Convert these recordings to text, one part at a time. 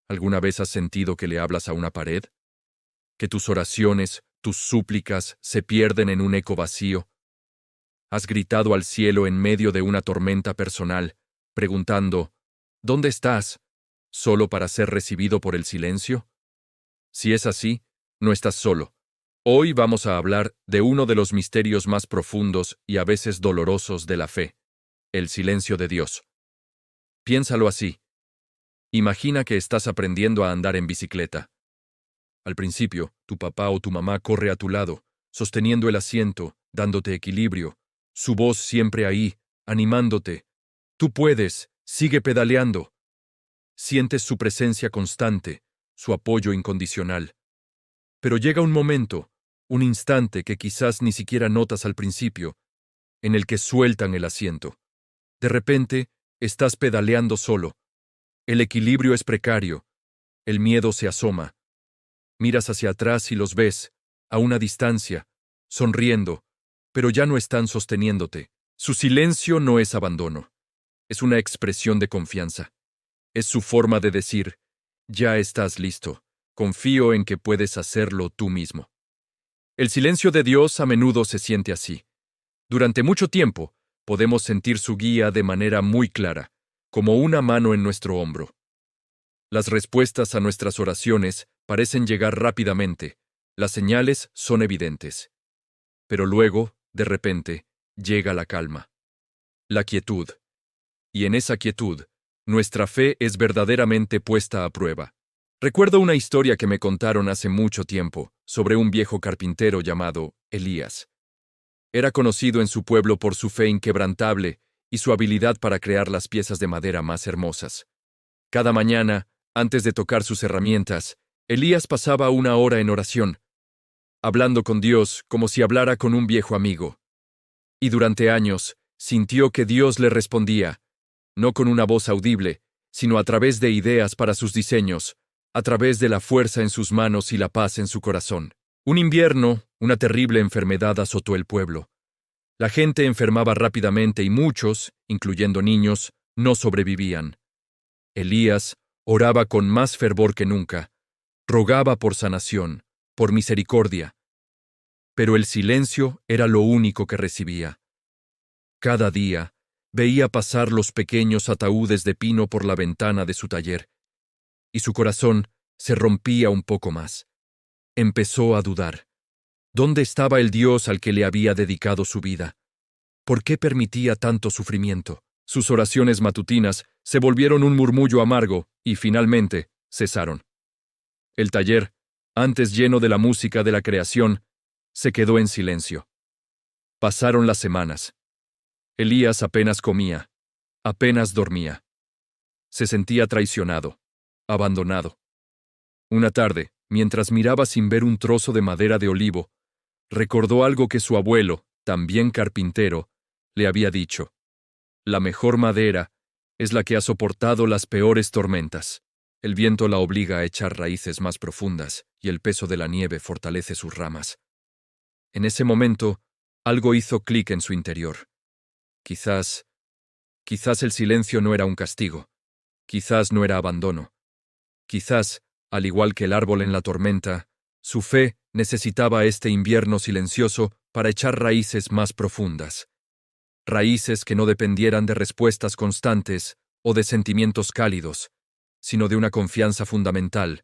¿Alguna vez has sentido que le hablas a una pared? ¿Que tus oraciones, tus súplicas se pierden en un eco vacío? ¿Has gritado al cielo en medio de una tormenta personal, preguntando, ¿dónde estás? ¿Solo para ser recibido por el silencio? Si es así, no estás solo. Hoy vamos a hablar de uno de los misterios más profundos y a veces dolorosos de la fe, el silencio de Dios. Piénsalo así. Imagina que estás aprendiendo a andar en bicicleta. Al principio, tu papá o tu mamá corre a tu lado, sosteniendo el asiento, dándote equilibrio, su voz siempre ahí, animándote. Tú puedes, sigue pedaleando. Sientes su presencia constante, su apoyo incondicional. Pero llega un momento, un instante que quizás ni siquiera notas al principio, en el que sueltan el asiento. De repente, estás pedaleando solo. El equilibrio es precario. El miedo se asoma. Miras hacia atrás y los ves, a una distancia, sonriendo, pero ya no están sosteniéndote. Su silencio no es abandono. Es una expresión de confianza. Es su forma de decir, ya estás listo. Confío en que puedes hacerlo tú mismo. El silencio de Dios a menudo se siente así. Durante mucho tiempo, podemos sentir su guía de manera muy clara, como una mano en nuestro hombro. Las respuestas a nuestras oraciones parecen llegar rápidamente, las señales son evidentes. Pero luego, de repente, llega la calma, la quietud. Y en esa quietud, nuestra fe es verdaderamente puesta a prueba. Recuerdo una historia que me contaron hace mucho tiempo sobre un viejo carpintero llamado Elías. Era conocido en su pueblo por su fe inquebrantable y su habilidad para crear las piezas de madera más hermosas. Cada mañana, antes de tocar sus herramientas, Elías pasaba una hora en oración, hablando con Dios como si hablara con un viejo amigo. Y durante años, sintió que Dios le respondía, no con una voz audible, sino a través de ideas para sus diseños, a través de la fuerza en sus manos y la paz en su corazón. Un invierno, una terrible enfermedad azotó el pueblo. La gente enfermaba rápidamente y muchos, incluyendo niños, no sobrevivían. Elías oraba con más fervor que nunca, rogaba por sanación, por misericordia. Pero el silencio era lo único que recibía. Cada día, veía pasar los pequeños ataúdes de pino por la ventana de su taller, y su corazón se rompía un poco más. Empezó a dudar. ¿Dónde estaba el Dios al que le había dedicado su vida? ¿Por qué permitía tanto sufrimiento? Sus oraciones matutinas se volvieron un murmullo amargo y, finalmente, cesaron. El taller, antes lleno de la música de la creación, se quedó en silencio. Pasaron las semanas. Elías apenas comía, apenas dormía. Se sentía traicionado, abandonado. Una tarde, mientras miraba sin ver un trozo de madera de olivo, recordó algo que su abuelo, también carpintero, le había dicho. La mejor madera es la que ha soportado las peores tormentas. El viento la obliga a echar raíces más profundas y el peso de la nieve fortalece sus ramas. En ese momento, algo hizo clic en su interior. Quizás el silencio no era un castigo. Quizás no era abandono. Quizás, al igual que el árbol en la tormenta, su fe necesitaba este invierno silencioso para echar raíces más profundas. Raíces que no dependieran de respuestas constantes o de sentimientos cálidos, sino de una confianza fundamental,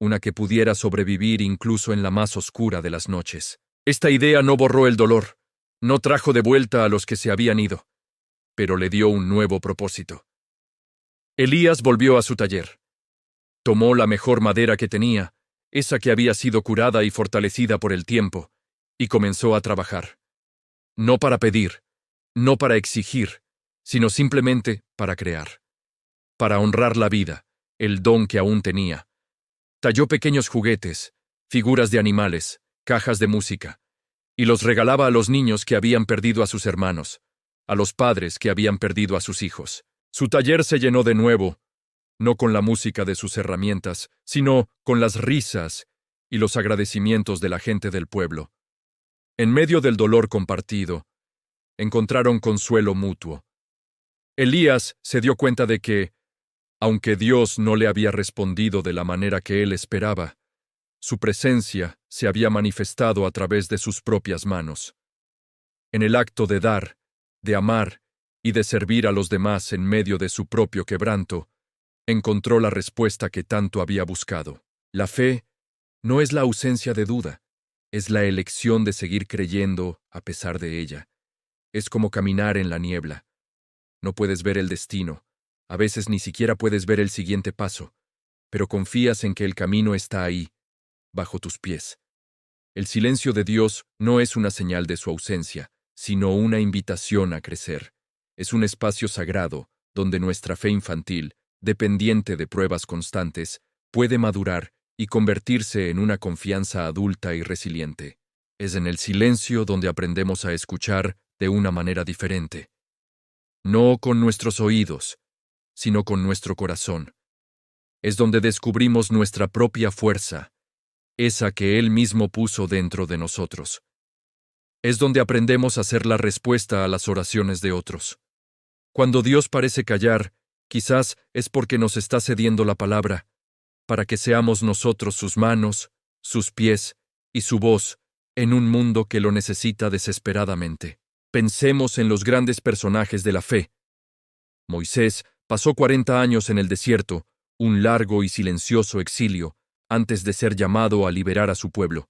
una que pudiera sobrevivir incluso en la más oscura de las noches. Esta idea no borró el dolor, no trajo de vuelta a los que se habían ido, pero le dio un nuevo propósito. Elías volvió a su taller. Tomó la mejor madera que tenía, esa que había sido curada y fortalecida por el tiempo, y comenzó a trabajar. No para pedir, no para exigir, sino simplemente para crear. Para honrar la vida, el don que aún tenía. Talló pequeños juguetes, figuras de animales, cajas de música, y los regalaba a los niños que habían perdido a sus hermanos, a los padres que habían perdido a sus hijos. Su taller se llenó de nuevo, no con la música de sus herramientas, sino con las risas y los agradecimientos de la gente del pueblo. En medio del dolor compartido, encontraron consuelo mutuo. Elías se dio cuenta de que, Aunque Dios no le había respondido de la manera que él esperaba, su presencia se había manifestado a través de sus propias manos. En el acto de dar, de amar y de servir a los demás en medio de su propio quebranto, encontró la respuesta que tanto había buscado. La fe no es la ausencia de duda, es la elección de seguir creyendo a pesar de ella. Es como caminar en la niebla. No puedes ver el destino, a veces ni siquiera puedes ver el siguiente paso, pero confías en que el camino está ahí, bajo tus pies. El silencio de Dios no es una señal de su ausencia, sino una invitación a crecer. Es un espacio sagrado donde nuestra fe infantil, dependiente de pruebas constantes, puede madurar y convertirse en una confianza adulta y resiliente. Es en el silencio donde aprendemos a escuchar de una manera diferente. No con nuestros oídos, sino con nuestro corazón. Es donde descubrimos nuestra propia fuerza, esa que Él mismo puso dentro de nosotros. Es donde aprendemos a ser la respuesta a las oraciones de otros. Cuando Dios parece callar, quizás es porque nos está cediendo la palabra, para que seamos nosotros sus manos, sus pies y su voz en un mundo que lo necesita desesperadamente. Pensemos en los grandes personajes de la fe. Moisés pasó 40 años en el desierto, un largo y silencioso exilio, antes de ser llamado a liberar a su pueblo.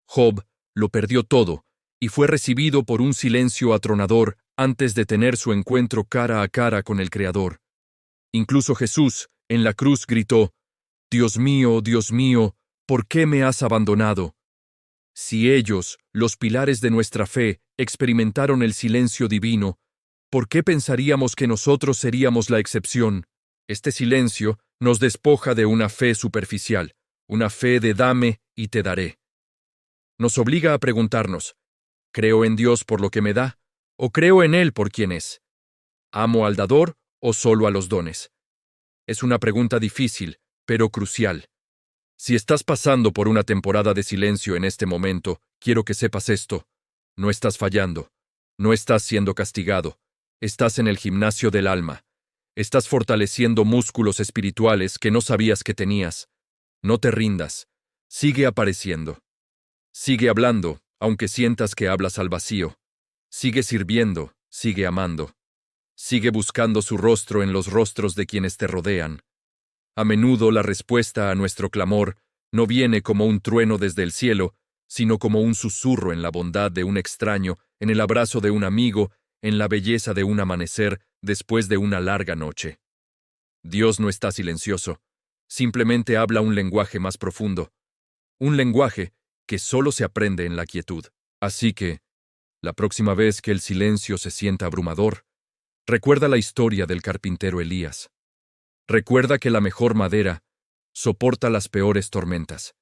Job lo perdió todo y fue recibido por un silencio atronador antes de tener su encuentro cara a cara con el Creador. Incluso Jesús, en la cruz, gritó: Dios mío, ¿por qué me has abandonado? Si ellos, los pilares de nuestra fe, experimentaron el silencio divino, ¿por qué pensaríamos que nosotros seríamos la excepción? Este silencio nos despoja de una fe superficial, una fe de dame y te daré. Nos obliga a preguntarnos: ¿creo en Dios por lo que me da, o creo en Él por quien es? ¿Amo al dador o solo a los dones? Es una pregunta difícil, pero crucial. Si estás pasando por una temporada de silencio en este momento, quiero que sepas esto: no estás fallando, no estás siendo castigado, estás en el gimnasio del alma, estás fortaleciendo músculos espirituales que no sabías que tenías. No te rindas, sigue apareciendo. Sigue hablando, aunque sientas que hablas al vacío. Sigue sirviendo, sigue amando. Sigue buscando su rostro en los rostros de quienes te rodean. A menudo la respuesta a nuestro clamor no viene como un trueno desde el cielo, sino como un susurro en la bondad de un extraño, en el abrazo de un amigo, en la belleza de un amanecer después de una larga noche. Dios no está silencioso, simplemente habla un lenguaje más profundo, un lenguaje que solo se aprende en la quietud. Así que, la próxima vez que el silencio se sienta abrumador, recuerda la historia del carpintero Elías. Recuerda que la mejor madera soporta las peores tormentas.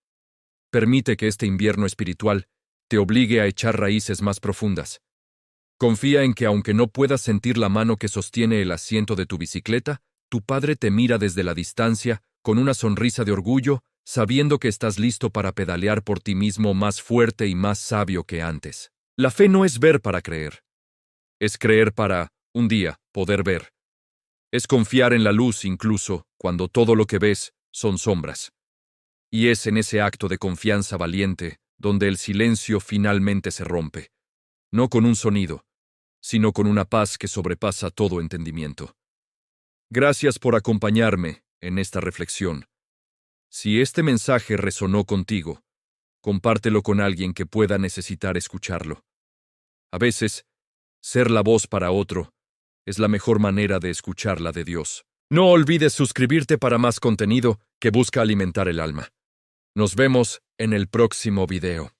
Permite que este invierno espiritual te obligue a echar raíces más profundas. Confía en que aunque no puedas sentir la mano que sostiene el asiento de tu bicicleta, tu padre te mira desde la distancia con una sonrisa de orgullo, sabiendo que estás listo para pedalear por ti mismo más fuerte y más sabio que antes. La fe no es ver para creer. Es creer para, un día, poder ver. Es confiar en la luz incluso cuando todo lo que ves son sombras. Y es en ese acto de confianza valiente donde el silencio finalmente se rompe. No con un sonido, sino con una paz que sobrepasa todo entendimiento. Gracias por acompañarme en esta reflexión. Si este mensaje resonó contigo, compártelo con alguien que pueda necesitar escucharlo. A veces, ser la voz para otro es la mejor manera de escuchar la de Dios. No olvides suscribirte para más contenido que busca alimentar el alma. Nos vemos en el próximo video.